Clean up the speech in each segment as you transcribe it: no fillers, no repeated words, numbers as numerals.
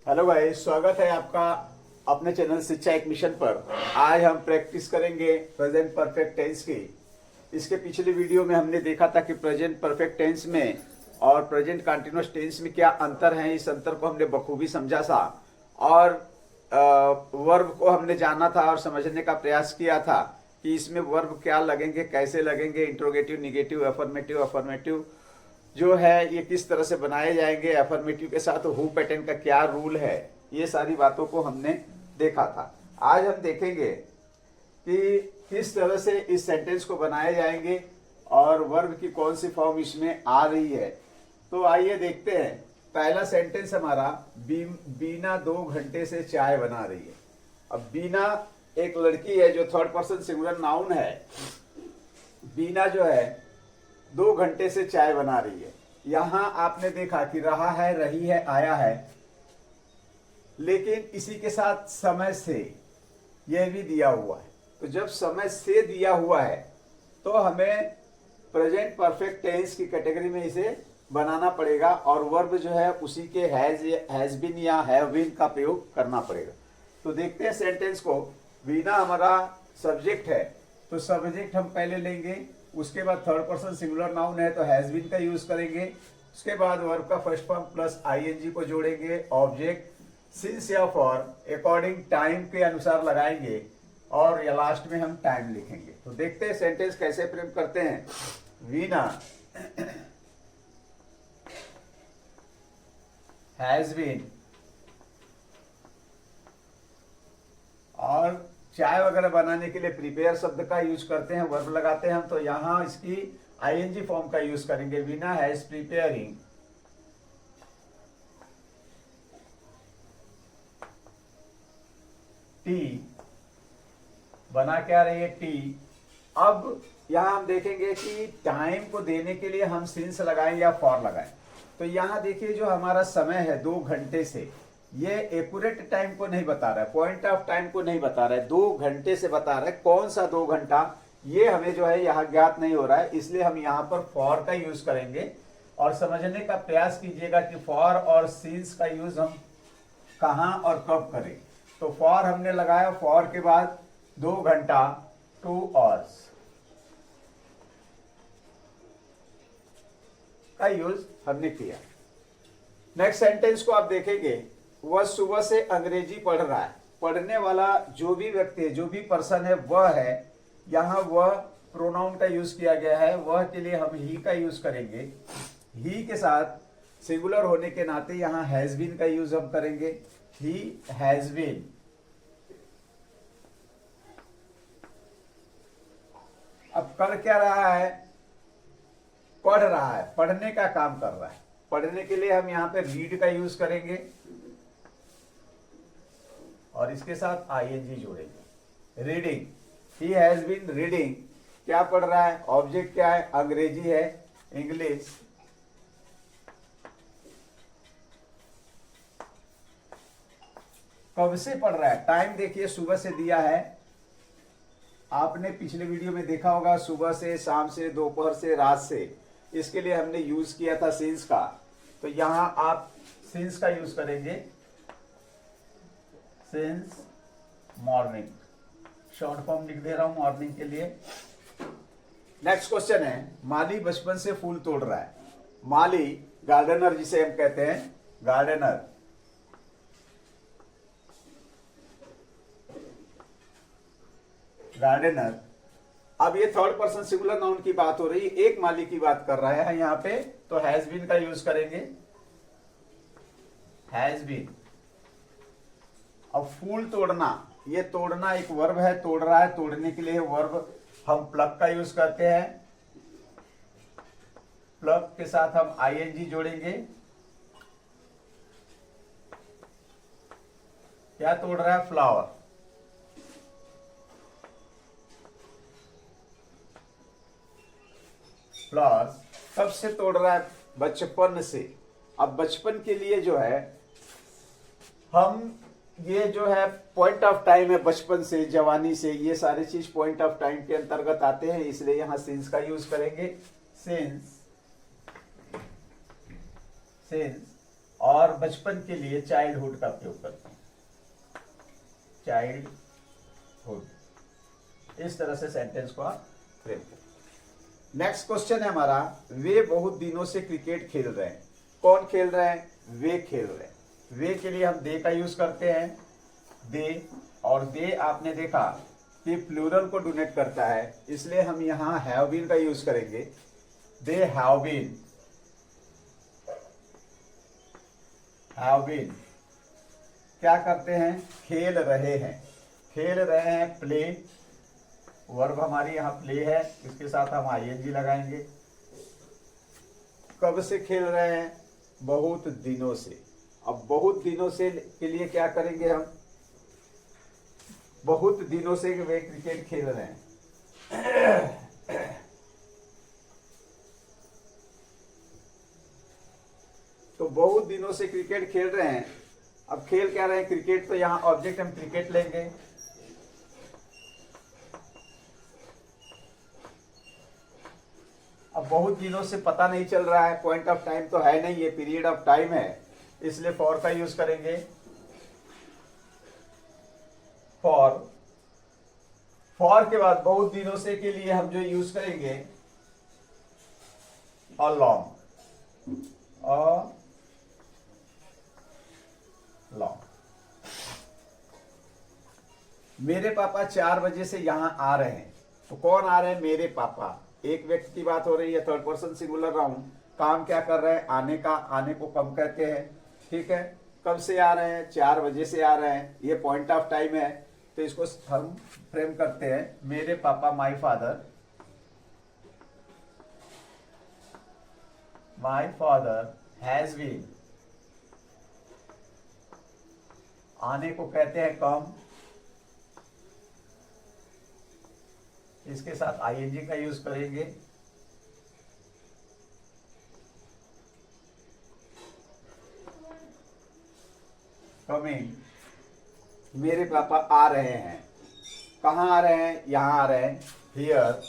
Hello भाई, स्वागत है आपका अपने चैनल शिक्षा एक मिशन पर। आज हम प्रैक्टिस करेंगे प्रेजेंट परफेक्ट टेंस की। इसके पिछले वीडियो में हमने देखा था कि प्रेजेंट परफेक्ट टेंस में और प्रेजेंट कंटीन्यूअस टेंस में क्या अंतर है। इस अंतर को हमने बखूबी समझा था और वर्ब को हमने जाना था और समझने का प्रयास किया था कि इसमें वर्ब क्या लगेंगे, कैसे लगेंगे, इंट्रोगेटिव, निगेटिव, अफर्मेटिव, अफर्मेटिव जो है ये किस तरह से बनाए जाएंगे, अफर्मेटिव के साथ हु पैटर्न का क्या रूल है। ये सारी बातों को हमने देखा था। आज हम देखेंगे कि किस तरह से इस सेंटेंस को बनाए जाएंगे और वर्ब की कौन सी फॉर्म इसमें आ रही है। तो आइए देखते हैं। पहला सेंटेंस हमारा बीना 2 घंटे से चाय बना रही है। अब बीना एक लड़की है जो थर्ड पर्सन सिंगुलर नाउन है। बीना जो है 2 घंटे से चाय बना रही है। यहां आपने देखा कि रहा है, रही है, आया है, लेकिन इसी के साथ समय से यह भी दिया हुआ है। तो जब समय से दिया हुआ है तो हमें प्रेजेंट परफेक्ट टेंस की कैटेगरी में इसे बनाना पड़ेगा और वर्ब जो है उसी के हैज बीन या हैव बीन का प्रयोग करना पड़ेगा। तो देखते हैं सेंटेंस को। बीना हमारा सब्जेक्ट है, तो सब्जेक्ट हम पहले लेंगे, उसके बाद थर्ड पर्सन सिंगुलर नाउन है तो हैज बीन का यूज करेंगे, उसके बाद वर्ब का फर्स्ट फॉर्म प्लस आईएनजी को जोड़ेंगे, ऑब्जेक्ट सिंस या फॉर अकॉर्डिंग टाइम के अनुसार लगाएंगे और या लास्ट में हम टाइम लिखेंगे। तो देखते हैं सेंटेंस कैसे प्रेम करते हैं। वीना हैज बीन, और चाय वगैरह बनाने के लिए प्रिपेयर शब्द का यूज करते हैं, वर्ब लगाते हैं हम, तो यहां इसकी आईएनजी फॉर्म का यूज करेंगे। वीना हैज प्रिपेयरिंग टी, बना क्या रही है, टी। अब यहां हम देखेंगे कि टाइम को देने के लिए हम सिंस लगाएं या फॉर लगाएं। तो यहां देखिए जो हमारा समय है 2 घंटे से, ये एक्यूरेट टाइम को नहीं बता रहा है, पॉइंट ऑफ टाइम को नहीं बता रहा है, 2 घंटे से बता रहा है। कौन सा 2 घंटा ये हमें जो है यहाँ ज्ञात नहीं हो रहा है, इसलिए हम यहाँ पर फॉर का यूज करेंगे। और समझने का प्रयास कीजिएगा कि फॉर और सिंस का यूज हम कहाँ और कब करें। तो फॉर हमने लगाया, फॉर के बाद 2 घंटा 2 आवर्स का यूज हमने किया। नेक्स्ट सेंटेंस को आप देखेंगे, वह सुबह से अंग्रेजी पढ़ रहा है। पढ़ने वाला जो भी व्यक्ति है, जो भी पर्सन है, वह है। यहां वह प्रोनाउन का यूज किया गया है, वह के लिए हम ही का यूज करेंगे। ही के साथ सिंगुलर होने के नाते यहां हैज बीन का यूज हम करेंगे। He has been. अब कर क्या रहा है, पढ़ रहा है, पढ़ने का काम कर रहा है। पढ़ने के लिए हम यहां पे रीड का यूज करेंगे और इसके साथ आईएनजी जोड़ेंगे। Reading, he has been reading, क्या पढ़ रहा है, ऑब्जेक्ट क्या है, अंग्रेजी है, इंग्लिश। कब से पढ़ रहा है, टाइम देखिए सुबह से दिया है। आपने पिछले वीडियो में देखा होगा, सुबह से, शाम से, दोपहर से, रात से, इसके लिए हमने यूज किया था सिंस का। तो यहां आप सिंस का यूज करेंगे, सिंस मॉर्निंग। शॉर्ट फॉर्म लिख दे रहा हूं मॉर्निंग के लिए। नेक्स्ट क्वेश्चन है, माली बचपन से फूल तोड़ रहा है। माली गार्डनर जिसे हम कहते हैं, गार्डनर। गार्डनर। अब ये थर्ड पर्सन सिंगुलर नाउन की बात हो रही है, एक माली की बात कर रहा है यहां पे, तो हैज बीन का यूज करेंगे, हैज बीन। अब फूल तोड़ना, ये तोड़ना एक वर्ब है, तोड़ रहा है, तोड़ने के लिए वर्ब हम प्लग का यूज करते हैं। प्लग के साथ हम आईएनजी जोड़ेंगे। क्या तोड़ रहा है, फ्लावर। फ्लावर कब से तोड़ रहा है, बचपन से। अब बचपन के लिए जो है हम, ये जो है पॉइंट ऑफ टाइम है, बचपन से, जवानी से, ये सारी चीज पॉइंट ऑफ टाइम के अंतर्गत आते हैं, इसलिए यहां सिंस का यूज करेंगे। सिंस, सिंस और बचपन के लिए चाइल्डहुड का प्रयोग करते हैं, चाइल्डहुड। इस तरह से सेंटेंस को आप फ्रेम करें। नेक्स्ट क्वेश्चन है हमारा, वे बहुत दिनों से क्रिकेट खेल रहे हैं। कौन खेल रहे हैं? वे खेल रहे हैं। वे के लिए हम दे का यूज करते हैं, दे। और दे आपने देखा कि प्लूरल को डोनेट करता है, इसलिए हम यहां हैव बीन का यूज करेंगे। They have been, have been क्या करते हैं? खेल रहे हैं। खेल रहे हैं, प्ले। वर्ब हमारी यहाँ प्ले है, इसके साथ हम आईएनजी लगाएंगे। कब से खेल रहे हैं? बहुत दिनों से। अब बहुत दिनों से के लिए क्या करेंगे हम? बहुत दिनों से वे क्रिकेट खेल रहे हैं। तो बहुत दिनों से क्रिकेट खेल रहे हैं। अब खेल क्या रहे हैं? क्रिकेट। तो यहाँ ऑब्जेक्ट हम क्रिकेट लेंगे। अब बहुत दिनों से पता नहीं चल रहा है, पॉइंट ऑफ टाइम तो है नहीं, ये पीरियड ऑफ टाइम है, इसलिए फॉर का यूज करेंगे। फॉर के बाद बहुत दिनों से के लिए हम जो यूज करेंगे along, along। मेरे पापा 4 बजे से यहां आ रहे हैं। तो कौन आ रहे हैं? मेरे पापा। एक व्यक्ति की बात हो रही है, थर्ड पर्सन सिंगुलर राउंड। काम क्या कर रहे हैं? आने का। आने को कब कहते हैं? ठीक है। कब से आ रहे हैं? 4 बजे से आ रहे हैं, ये पॉइंट ऑफ टाइम है, तो इसको हम फ्रेम करते हैं, मेरे पापा, माई फादर हैज बीन। आने को कहते हैं कम, इसके साथ आईएनजी का यूज करेंगे। कमिंग, मेरे पापा आ रहे हैं। कहाँ आ रहे हैं? यहाँ आ रहे हैं, हियर।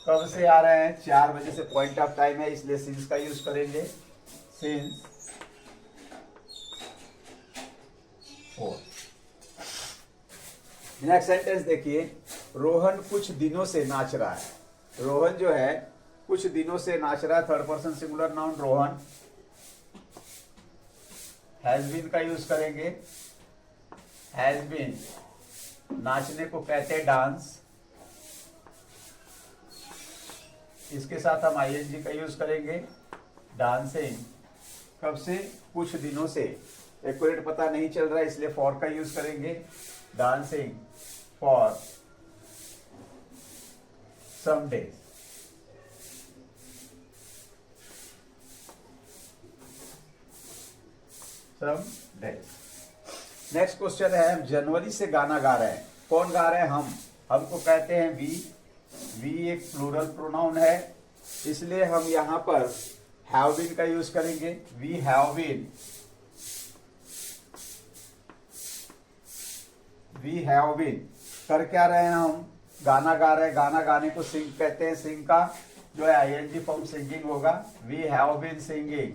कब से आ रहे हैं? 4 बजे से, पॉइंट ऑफ टाइम है, इसलिए सिंस का यूज करेंगे, सिंस 4। नेक्स्ट सेंटेंस देखिए, रोहन कुछ दिनों से नाच रहा है। रोहन जो है कुछ दिनों से नाच रहा है, third person singular noun Rohan. Has been का यूज करेंगे। हैज बीन, नाचने को कहते हैं डांस, इसके साथ हम आईएनजी का यूज करेंगे, डांसिंग। कब से? कुछ दिनों से। एक्यूरेट पता नहीं चल रहा है, इसलिए फॉर का यूज करेंगे, dancing for some days. Next question है, हम जनवरी से गाना गा रहे हैं। कौन गा रहे हैं? हम। हमको कहते हैं वी। वी एक प्लूरल प्रोनाउन है, इसलिए हम यहां पर हैव बीन का यूज करेंगे। We have been, we have been. कर क्या रहे हैं हम? गाना गा रहे हैं। गाना गाने को सिंग कहते हैं, सिंग का जो है आईएनजी फॉर्म सिंगिंग होगा। We have been singing.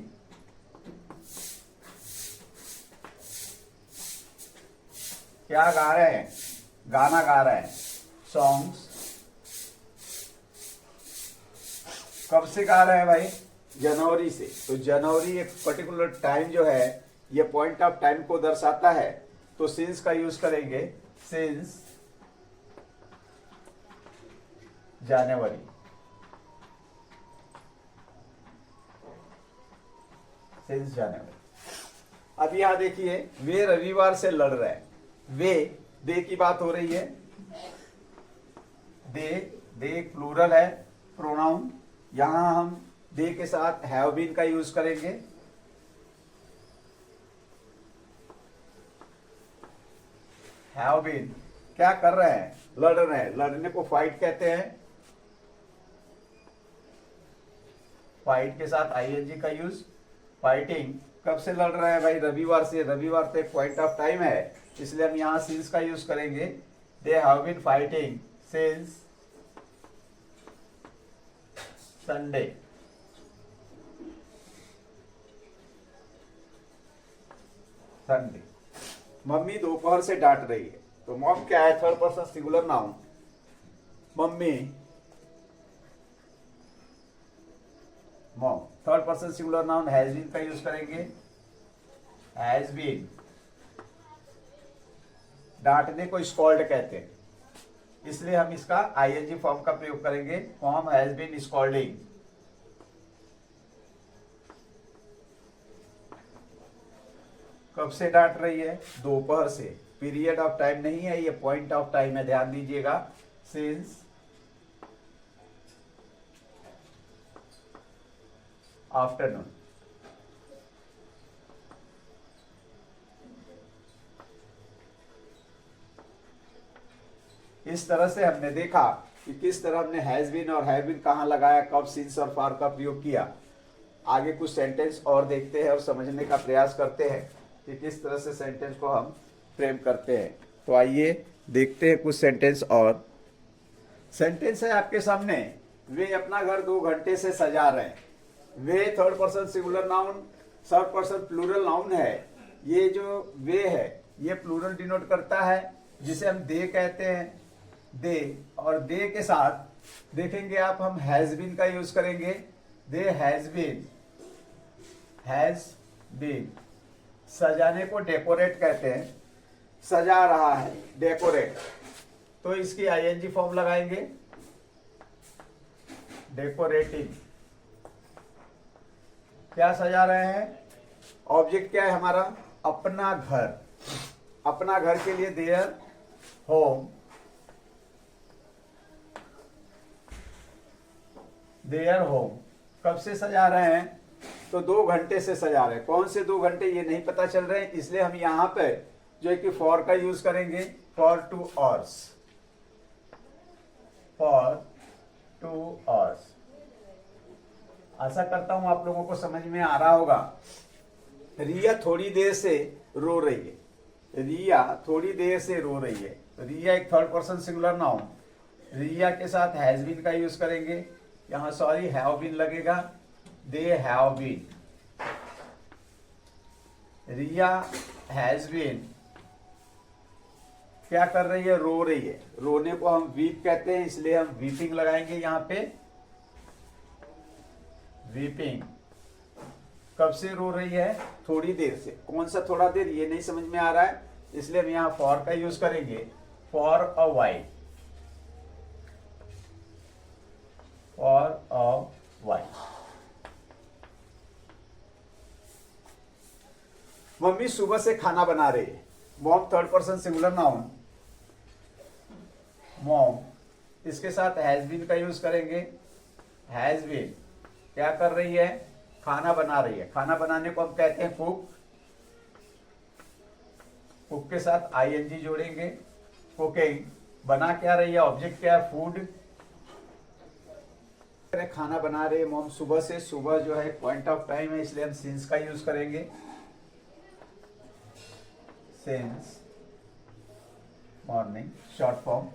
क्या गा रहे हैं? गाना गा रहे हैं, सॉन्ग्स। कब से गा रहे हैं भाई? जनवरी से। तो जनवरी एक पर्टिकुलर टाइम जो है, ये पॉइंट ऑफ टाइम को दर्शाता है, तो सिंस का यूज करेंगे, सिंस जनवरी। Since January. अब यहां देखिए, वे रविवार से लड़ रहे हैं। वे, दे की बात हो रही है। दे प्लूरल है प्रोनाउन, यहां हम दे के साथ हैव बीन का यूज करेंगे। हैव बीन क्या कर रहे हैं? लड़ रहे हैं। लड़ने को फाइट कहते हैं, फाइट के साथ आईएनजी का यूज, फाइटिंग। कब से लड़ रहे हैं भाई? रविवार से। रविवार तो एक पॉइंट ऑफ टाइम है, इसलिए हम यहां सिंस का यूज करेंगे। They have been fighting since Sunday. Sunday. Mummy दोपहर से डांट रही है, तो मॉम क्या है, third person singular noun. Mummy, mom third person singular noun has been का यूज करेंगे। हैज बीन, डांटने को स्कॉल्ड कहते हैं, इसलिए हम इसका आईएनजी फॉर्म का प्रयोग करेंगे। Mom has been scolding. कब से डांट रही है, दोपहर से। पीरियड ऑफ टाइम नहीं है, ये पॉइंट ऑफ टाइम है, ध्यान दीजिएगा। Since afternoon. इस तरह से हमने देखा कि किस तरह हमने हैज बीन और हैव बीन कहां लगाया, कब सिंस और फॉर का प्रयोग किया। आगे कुछ सेंटेंस और देखते हैं और समझने का प्रयास करते हैं कि किस तरह से सेंटेंस को हम फ्रेम करते हैं। तो आइए देखते हैं कुछ सेंटेंस और। सेंटेंस है आपके सामने, वे अपना घर 2 घंटे से सजा रहे हैं। वे third person singular noun, third person plural noun है। ये जो वे है ये प्लूरल डिनोट करता है, जिसे हम दे कहते हैं। दे, और दे के साथ देखेंगे आप हम हैज बीन का यूज करेंगे। They has been, has been. सजाने को डेकोरेट कहते हैं, सजा रहा है, डेकोरेट। तो इसकी आईएनजी फॉर्म लगाएंगे, डेकोरेटिंग। क्या सजा रहे हैं, ऑब्जेक्ट क्या है हमारा, अपना घर। अपना घर के लिए देयर होम, देयर होम। कब से सजा रहे हैं, तो 2 घंटे से सजा रहे हैं। कौन से 2 घंटे ये नहीं पता चल रहे हैं, इसलिए हम यहां पे जो है कि फॉर का यूज करेंगे। For 2 hours, for 2 hours. आशा करता हूं आप लोगों को समझ में आ रहा होगा। रिया थोड़ी देर से रो रही है। रिया थोड़ी देर से रो रही है। रिया एक थर्ड पर्सन सिंगुलर नाउन। रिया के साथ हैज बीन का यूज करेंगे। यहां सॉरी हैव बीन लगेगा, they have been. Riya has been क्या कर रही है, रो रही है। रोने को हम वीप कहते हैं, इसलिए हम वीपिंग लगाएंगे यहां पे, वीपिंग। कब से रो रही है, थोड़ी देर से। कौन सा थोड़ा देर ये नहीं समझ में आ रहा है, इसलिए हम यहां फॉर का यूज करेंगे। For a while, for a while. Mummy सुबह से खाना बना रही है। Mom third person singular noun, mom. इसके साथ हैज बीन का यूज करेंगे। हैज बीन क्या कर रही है, खाना बना रही है। खाना बनाने को हम कहते हैं कुक। कुक के साथ आईएनजी जोड़ेंगे, कुकिंग। बना क्या रही है, ऑब्जेक्ट क्या है, फूड। खाना बना रही है मॉम सुबह से। सुबह जो है पॉइंट ऑफ टाइम है, इसलिए हम सिंस का यूज करेंगे। Since morning, short form.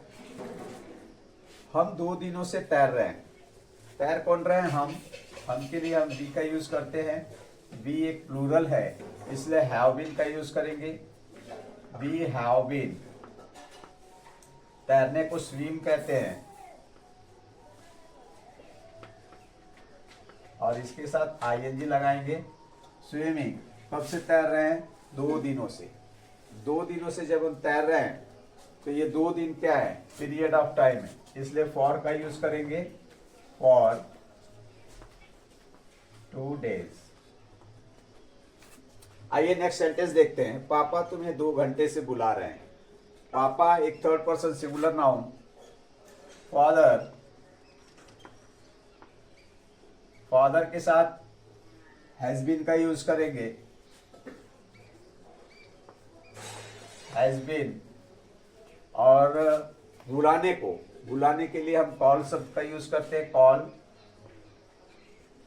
हम 2 दिनों से तैर रहे हैं। तैर कौन रहे हैं, हम के लिए हम बी का यूज करते हैं। बी एक प्लूरल है, इसलिए हैव बीन का यूज करेंगे। We have been. तैरने को स्विम कहते हैं, और इसके साथ आईएनजी लगाएंगे। स्विमिंग। कब से तैर रहे हैं, 2 दिनों से। 2 दिनों से जब हम तैर रहे हैं तो ये 2 दिन क्या है, पीरियड ऑफ टाइम है, इसलिए फॉर का यूज करेंगे। For 2 days. आइए नेक्स्ट सेंटेंस देखते हैं। पापा तुम्हें 2 घंटे से बुला रहे हैं। पापा एक third person singular noun. Father, father के साथ हैज बीन का यूज करेंगे। Has been. और बुलाने के लिए हम कॉल शब्द का यूज करते हैं, कॉल।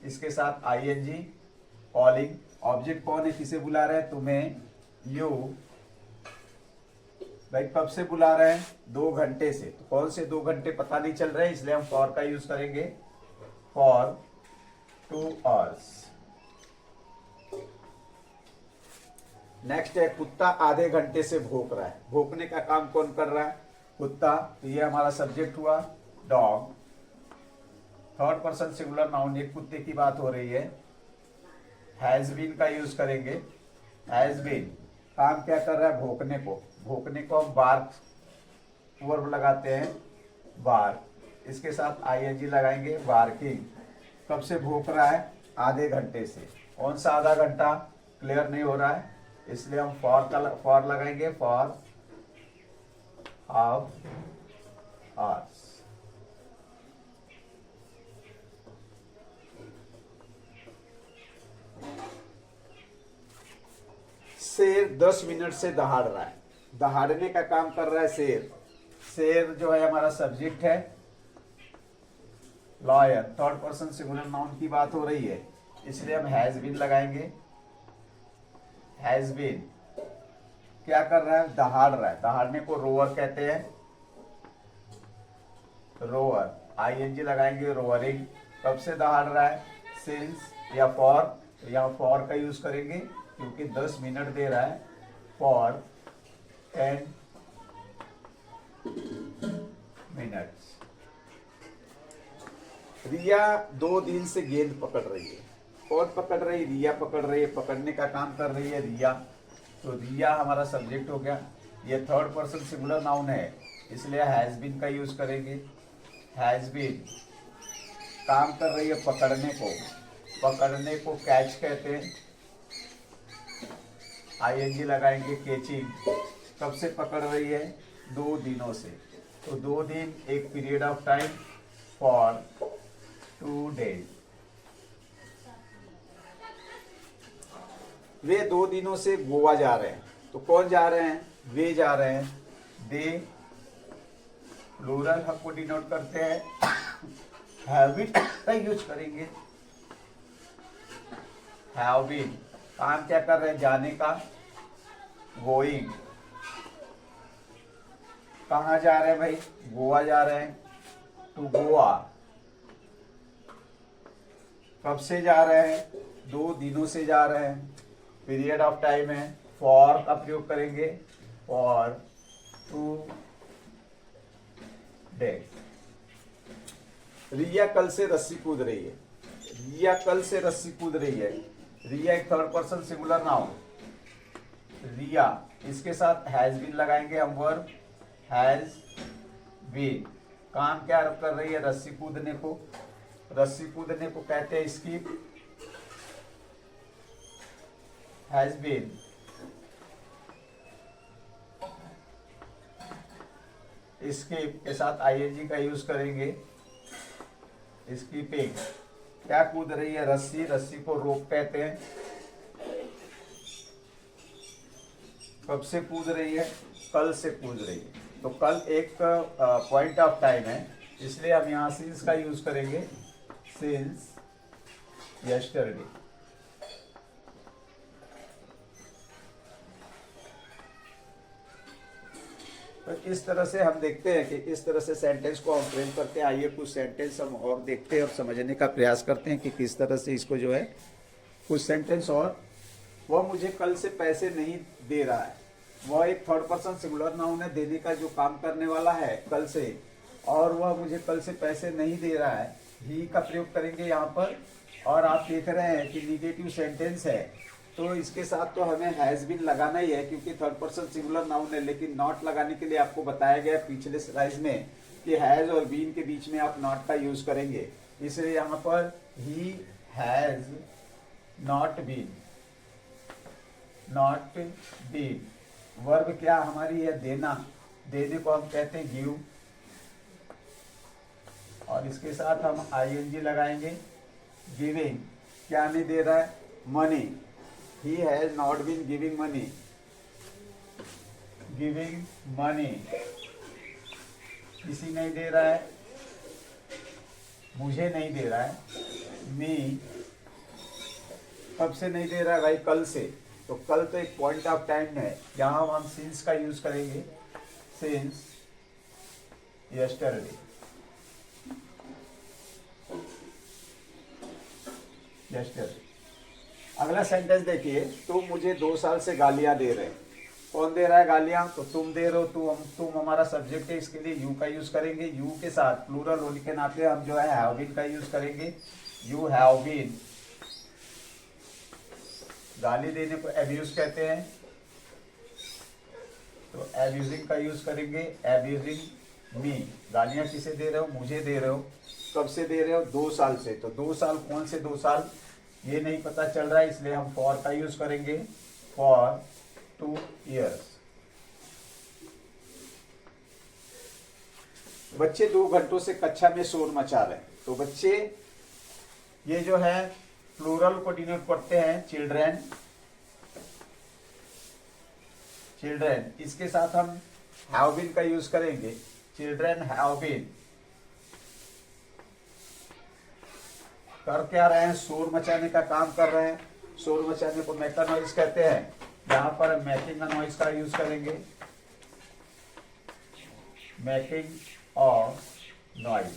इसके साथ आईएनजी, कॉलिंग। ऑब्जेक्ट कौन है, किसे बुला रहे हैं, तुम्हें, यू। भाई कब से बुला रहे हैं, 2 घंटे से। तो कौन से 2 घंटे पता नहीं चल रहे हैं, इसलिए हम फॉर का यूज करेंगे। For 2 hours. नेक्स्ट है कुत्ता आधे घंटे से भौंक रहा है। भौंकने का काम कौन कर रहा है? कुत्ता। तो ये हमारा सब्जेक्ट हुआ dog. Third person singular noun, एक कुत्ते की बात हो रही है। हैज बीन का यूज करेंगे। हैज बीन काम क्या कर रहा है? भौंकने को। भौंकने को हम बार्क वर्ब लगाते हैं, बार्क। इसके साथ आईएनजी लगाएंगे, बार्किंग। कब से भौंक रहा है? आधे घंटे से। कौन सा आधा घंटा? क्लियर नहीं हो रहा है, इसलिए हम फॉर लगाएंगे, फॉर हाफ आवर्स। शेर 10 मिनट से दहाड़ रहा है। दहाड़ने का काम कर रहा है शेर। शेर जो है हमारा सब्जेक्ट है। Lawyer, third person singular noun की बात हो रही है, इसलिए हम हैज बीन लगाएंगे। हैज बीन क्या कर रहा है? दहाड़ रहा है। दहाड़ने को रोअर कहते हैं, रोअर। आईएनजी लगाएंगे, रोअरिंग। कब से दहाड़ रहा है? सिंस या फॉर। तो यहाँ फॉर का यूज करेंगे क्योंकि 10 मिनट दे रहा है। For 10 minutes. रिया 2 दिन से गेंद पकड़ रही है। कौन पकड़ रही है? रिया पकड़ रही है। पकड़ने का काम कर रही है रिया। तो रिया हमारा सब्जेक्ट हो गया। ये थर्ड पर्सन सिंगुलर नाउन है, इसलिए हैज बीन का यूज करेंगे। हैज बीन काम कर रही है पकड़ने को। पकड़ने को कैच कहते हैं। आईएनजी लगाएंगे, कैचिंग। कब से पकड़ रही है? 2 दिनों से। तो 2 दिन एक period of time, for 2 days. वे 2 दिनों से गोवा जा रहे हैं। तो कौन जा रहे हैं? वे जा रहे हैं। दे प्लूरल को डिनोट करते हैं। हैविट का यूज करेंगे। हैव बीन काम क्या कर रहे हैं? जाने का, गोइंग। कहाँ जा रहे हैं भाई? गोवा जा रहे हैं। टू गोवा। कब से जा रहे हैं? 2 दिनों से जा रहे हैं। पीरियड ऑफ टाइम है, फॉर का प्रयोग करेंगे, फॉर 2 डेज। रिया कल से रस्सी कूद रही है। रिया कल से रस्सी कूद रही है। रिया एक थर्ड पर्सन सिंगुलर नाउन। रिया, इसके साथ हैज बीन लगाएंगे हम, वर्ब हैज बीन। काम क्या कर रही है? रस्सी कूदने को। रस्सी कूदने को कहते हैं स्कीप। हैज बीन स्कीप के साथ आईएनजी का यूज करेंगे, स्कीपिंग। क्या कूद रही है? रस्सी। रस्सी को रोप कहते हैं। कब से कूद रही है? कल से कूद रही है। तो कल एक पॉइंट ऑफ टाइम है, इसलिए हम यहाँ सिंस का यूज करेंगे, सिंस यस्टरडे। तो इस तरह से हम देखते हैं कि इस तरह से सेंटेंस को हम फ्रेम करते हैं। आइए कुछ सेंटेंस हम और देखते हैं और समझने का प्रयास करते हैं कि किस तरह से इसको जो है कुछ सेंटेंस। और वह मुझे कल से पैसे नहीं दे रहा है। वह एक थर्ड पर्सन सिंगुलर नाउन है, देने का जो काम करने वाला है कल से, और वह मुझे कल से पैसे नहीं दे रहा है। ही का प्रयोग करेंगे यहाँ पर। और आप देख रहे हैं कि निगेटिव सेंटेंस है, तो इसके साथ तो हमें हैज बीन लगाना ही है क्योंकि थर्ड पर्सन सिंगुलर नाउन है। लेकिन नॉट लगाने के लिए आपको बताया गया पिछले स्लाइड में कि हैज और बीन के बीच में आप नॉट का यूज करेंगे। इसलिए यहाँ पर he has not been, not been. Verb क्या हमारी है? देना। देने को हम कहते हैं गिव। और इसके साथ हम आईएनजी लगाएंगे, गिविंग। क्या नहीं दे रहा है? Money. He has not been giving money, giving money. किसी नहीं दे रहा है, मुझे नहीं दे रहा है, मी। कब से नहीं दे रहा है भाई? कल से। तो कल तो एक पॉइंट ऑफ टाइम है, यहाँ हम सिंस का यूज करेंगे, सिंस यस्टरडे। यस्टरडे अगला सेंटेंस देखिए, तुम मुझे 2 साल से गालियां दे रहे हैं। कौन दे रहा है गालियां? तो तुम दे रहे हो। तुम हमारा सब्जेक्ट है, इसके लिए यू का यूज करेंगे। यू के साथ प्लूरल होने के नाते हम जो है हैव बीन का यूज करेंगे। You have been. गाली देने को एब्यूज कहते हैं, तो एब्यूजिंग का यूज करेंगे। एब्यूजिंग मी। गालियां किसे दे रहे हो? मुझे दे रहे हो। कब से दे रहे हो? 2 साल से। तो 2 साल, कौन से 2 साल ये नहीं पता चल रहा है, इसलिए हम फॉर का यूज करेंगे। For 2 years। बच्चे 2 घंटों से कक्षा में शोर मचा रहे हैं। तो बच्चे ये जो है प्लूरल को डिनोट करते हैं, चिल्ड्रेन। चिल्ड्रेन, इसके साथ हम हैव बीन का यूज करेंगे। Children have been. कर क्या रहे हैं? शोर मचाने का काम कर रहे हैं। शोर मचाने को मेक अ नॉइज कहते हैं। यहां पर मेकिंग अ नॉइज का यूज करेंगे। Making a noise.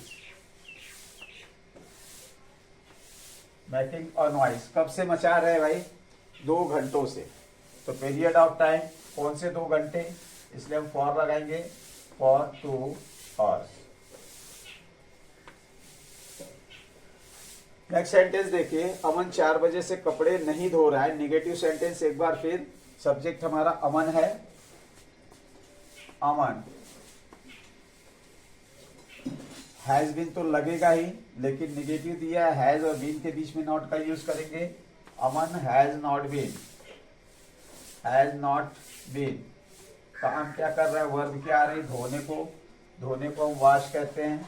Making a noise कब से मचा रहे हैं भाई? 2 घंटों से। तो पीरियड ऑफ टाइम, कौन से 2 घंटे? इसलिए हम फॉर लगाएंगे। For 2 hours। नेक्स्ट सेंटेंस देखिए, अमन 4 बजे से कपड़े नहीं धो रहा है। निगेटिव सेंटेंस एक बार फिर। सब्जेक्ट हमारा अमन है। अमन। हैज बीन तो लगेगा ही, लेकिन निगेटिव दिया है, हैज और बीन के बीच में नॉट का यूज करेंगे। Aman has not been. Has not been. काम क्या कर रहा है? वर्ब क्या आ रही? धोने को। धोने को हम वॉश कहते हैं।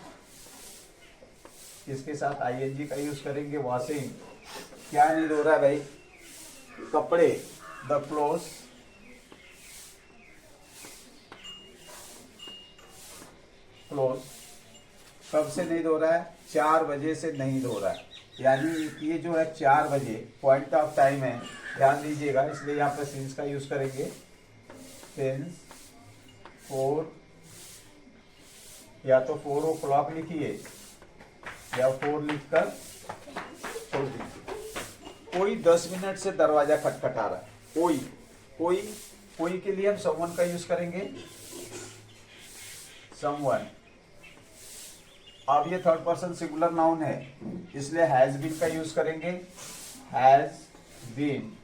इसके साथ आईएनजी का यूज करेंगे। वॉशिंग। क्या नहीं धो रहा है भाई? कपड़े। The clothes. क्लोथ्स कब से नहीं धो रहा है? 4 बजे से नहीं धो रहा है। यानी ये जो है 4 बजे पॉइंट ऑफ टाइम है, ध्यान दीजिएगा, इसलिए यहाँ पर सिंस का यूज करेंगे। सिंस 4, या तो 4 o'clock लिखिए या 4 लिखकर छोड़ दीजिए। कोई 10 मिनट से दरवाजा खटखटा रहा है। कोई। कोई। कोई के लिए हम समवन का यूज करेंगे। समवन। अब ये थर्ड पर्सन सिंगुलर नाउन है, इसलिए हैज बीन का यूज करेंगे। Has been.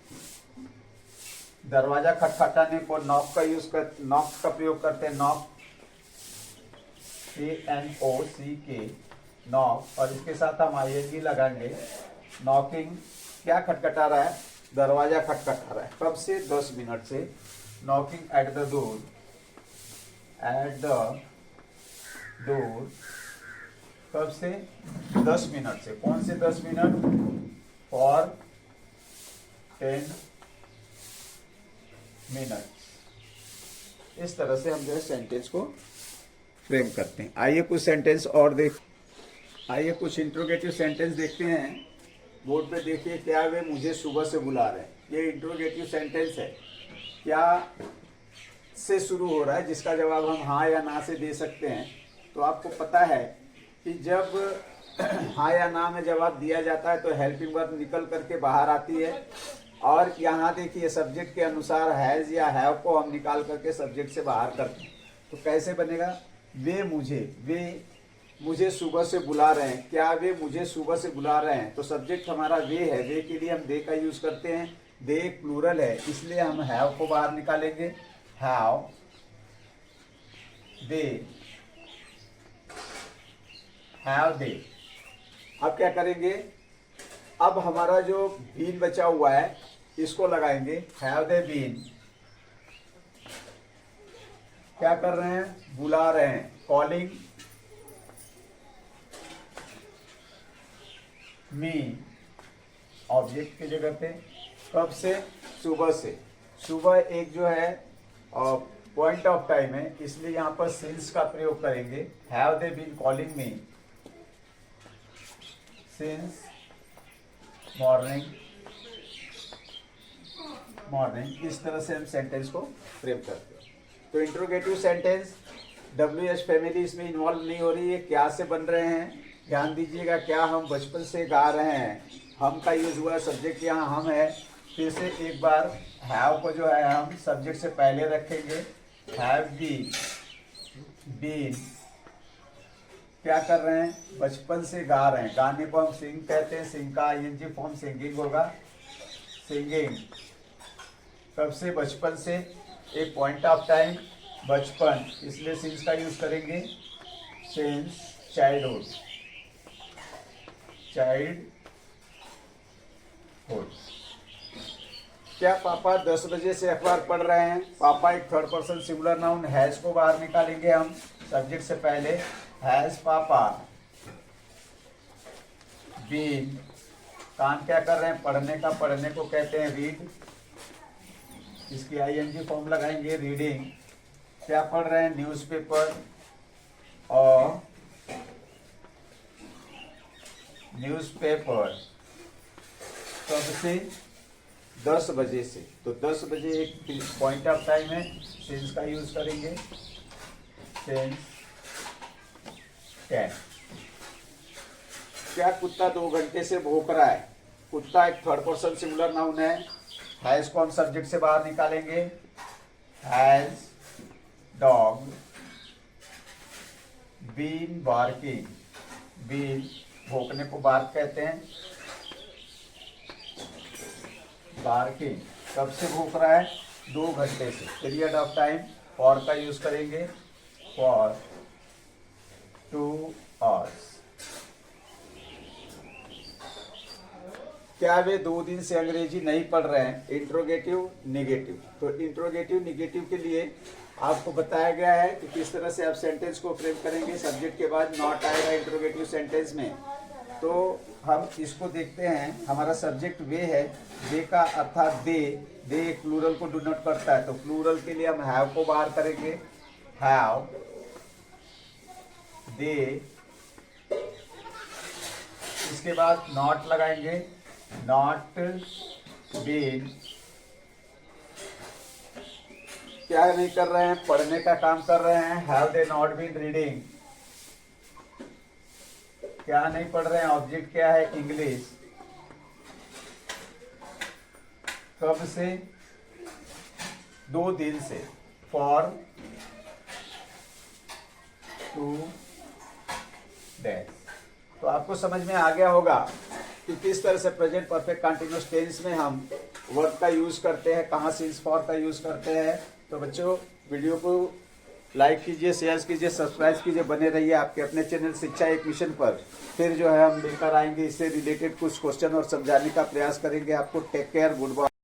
दरवाजा खटखटाने को नॉक का यूज कर, नॉक का प्रयोग करते हैं। नॉक। NOCK। नॉक। और इसके साथ हम आईएनजी लगाएंगे। नॉकिंग। क्या खटखटा रहा है? दरवाजा खटखटा रहा है। कब से? 10 मिनट से। Knocking at the door. At the door कब से? 10 मिनट से। कौन से 10 मिनट? For 10 minute. इस तरह से हम जो है सेंटेंस को फ्रेम करते हैं। आइए कुछ सेंटेंस और आइए कुछ इंट्रोगेटिव सेंटेंस देखते हैं। बोर्ड पे देखिए, क्या वे मुझे सुबह से बुला रहे हैं। ये इंट्रोगेटिव सेंटेंस है। क्या से शुरू हो रहा है, जिसका जवाब हम हाँ या ना से दे सकते हैं। तो आपको पता है कि जब हाँ या ना में जवाब दिया जाता है तो हेल्पिंग वर्ब निकल करके बाहर आती है। और यहाँ देखिए, सब्जेक्ट के अनुसार हैज या हैव को हम निकाल करके सब्जेक्ट से बाहर करते हैं। तो कैसे बनेगा? वे मुझे सुबह से बुला रहे हैं। क्या वे मुझे सुबह से बुला रहे हैं? तो सब्जेक्ट हमारा वे है। वे के लिए हम दे का यूज करते हैं। दे प्लूरल है, इसलिए हम हैव को बाहर निकालेंगे। Have they. Have they. अब क्या करेंगे? अब हमारा जो बीन बचा हुआ है इसको लगाएंगे। Have they been. क्या कर रहे हैं? बुला रहे हैं। Calling me. ऑब्जेक्ट की जगह पे। कब से? सुबह से। सुबह एक जो है पॉइंट ऑफ टाइम है, इसलिए यहां पर सिंस का प्रयोग करेंगे। Have they been calling me since morning. इस तरह से हम सेंटेंस को फ्रेम करते हैं। तो इंट्रोगेटिव सेंटेंस WH फैमिली इसमें इन्वॉल्व नहीं हो रही है। क्या से बन रहे हैं? ध्यान दीजिएगा, क्या हम बचपन से गा रहे हैं हम का यूज हुआ है, सब्जेक्ट यहाँ हम है। फिर से एक बार हैव को जो है हम सब्जेक्ट से पहले रखेंगे। हैव बीन क्या कर रहे हैं, बचपन से गा रहे हैं। गाने को हम सिंग कहते हैं, सिंग का आईएनजी फॉर्म सिंगिंग होगा, सिंगिंग। कब से, बचपन से। एक पॉइंट ऑफ टाइम बचपन, इसलिए सिंस का यूज करेंगे, सिंस चाइल्डहुड, चाइल्डहुड। क्या पापा 10 बजे से अखबार पढ़ रहे हैं? पापा एक third person singular noun, has को बाहर निकालेंगे हम सब्जेक्ट से पहले। हैज पापा बीन, काम क्या कर रहे हैं, पढ़ने का, पढ़ने को कहते हैं रीड, इसकी आईएनजी फॉर्म लगाएंगे, रीडिंग। क्या पढ़ रहे हैं, न्यूज़पेपर और न्यूज़पेपर। कब से, 10 बजे से। तो 10 बजे एक पॉइंट ऑफ टाइम है, सिंस का यूज करेंगे, सिंस 10। क्या कुत्ता 2 घंटे से भौंक रहा है? कुत्ता एक थर्ड पर्सन सिंगुलर नाउन है, हैज को हम सब्जेक्ट से बाहर निकालेंगे, has dog been barking, been भौंकने को बार्क कहते हैं, बार्किंग। कब से भूख रहा है, 2 घंटे से। पीरियड ऑफ टाइम फॉर का यूज करेंगे, फॉर 2 आवर्स। क्या वे 2 दिन से अंग्रेजी नहीं पढ़ रहे हैं? Interrogative negative. तो इंट्रोगेटिव निगेटिव के लिए आपको बताया गया है कि किस तरह से आप सेंटेंस को फ्रेम करेंगे। सब्जेक्ट के बाद नॉट आएगा इंट्रोगेटिव सेंटेंस में। तो हम इसको देखते हैं, हमारा सब्जेक्ट वे है, वे का अर्थात दे, दे एक प्लूरल को डिनोट करता है। तो प्लूरल के लिए हम हैव को बाहर करेंगे, हैव दे, इसके बाद नॉट लगाएंगे, नॉट बीन। क्या नहीं कर रहे हैं, पढ़ने का काम कर रहे हैं, have they not been reading. क्या नहीं पढ़ रहे हैं, ऑब्जेक्ट क्या है, इंग्लिश। कब से, 2 दिन से, फॉर 2 डेज। तो आपको समझ में आ गया होगा कि किस तरह से प्रेजेंट परफेक्ट कंटिन्यूअस टेंस में हम वर्ब का यूज करते हैं, कहाँ सिंस फॉर का यूज करते हैं। तो बच्चों, वीडियो को लाइक कीजिए, शेयर कीजिए, सब्सक्राइब कीजिए, बने रहिए आपके अपने चैनल शिक्षा एक मिशन पर। फिर जो है हम लेकर आएंगे इससे रिलेटेड कुछ क्वेश्चन और समझाने का प्रयास करेंगे आपको। Take care, good bye.